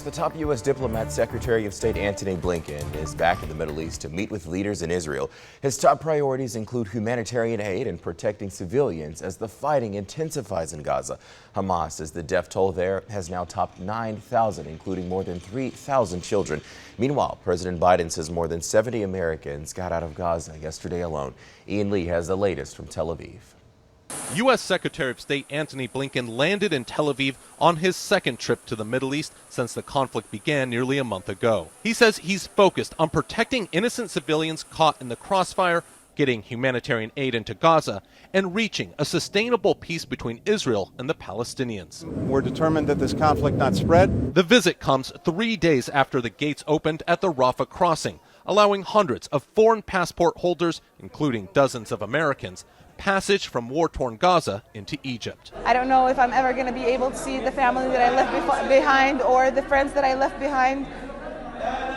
The top U.S. diplomat, Secretary of State Antony Blinken, is back in the Middle East to meet with leaders in Israel. His top priorities include humanitarian aid and protecting civilians as the fighting intensifies in Gaza. Hamas says the death toll there has now topped 9,000, including more than 3,000 children. Meanwhile, President Biden says more than 70 Americans got out of Gaza yesterday alone. Ian Lee has the latest from Tel Aviv. U.S. Secretary of State Antony Blinken landed in Tel Aviv on his second trip to the Middle East since the conflict began nearly a month ago. He says he's focused on protecting innocent civilians caught in the crossfire, getting humanitarian aid into Gaza, and reaching a sustainable peace between Israel and the Palestinians. We're determined that this conflict not spread. The visit comes 3 days after the gates opened at the Rafah crossing, allowing hundreds of foreign passport holders, including dozens of Americans, passage from war-torn Gaza into Egypt. I don't know if I'm ever going to be able to see the family that I left behind or the friends that I left behind.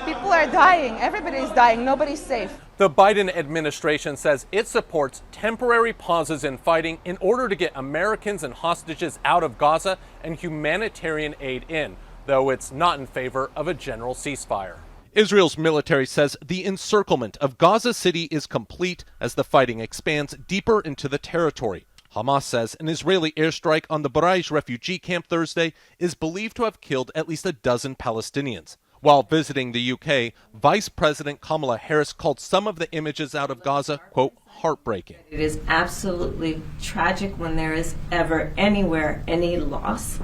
People are dying. Everybody's dying. Nobody's safe. The Biden administration says it supports temporary pauses in fighting in order to get Americans and hostages out of Gaza and humanitarian aid in, though it's not in favor of a general ceasefire. Israel's military says the encirclement of Gaza City is complete as the fighting expands deeper into the territory. Hamas says an Israeli airstrike on the Baraj refugee camp Thursday is believed to have killed at least a dozen Palestinians. While visiting the UK, Vice President Kamala Harris called some of the images out of Gaza, quote, heartbreaking. It is absolutely tragic when there is ever anywhere any loss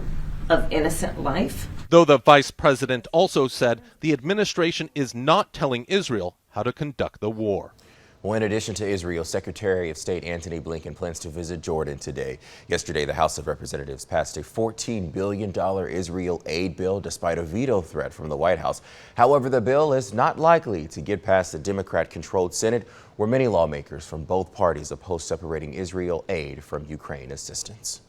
of innocent life. Though the vice president also said the administration is not telling Israel how to conduct the war. Well, in addition to Israel, Secretary of State Antony Blinken plans to visit Jordan today. Yesterday, the House of Representatives passed a $14 billion Israel aid bill despite a veto threat from the White House. However, the bill is not likely to get past the Democrat-controlled Senate, where many lawmakers from both parties oppose separating Israel aid from Ukraine assistance.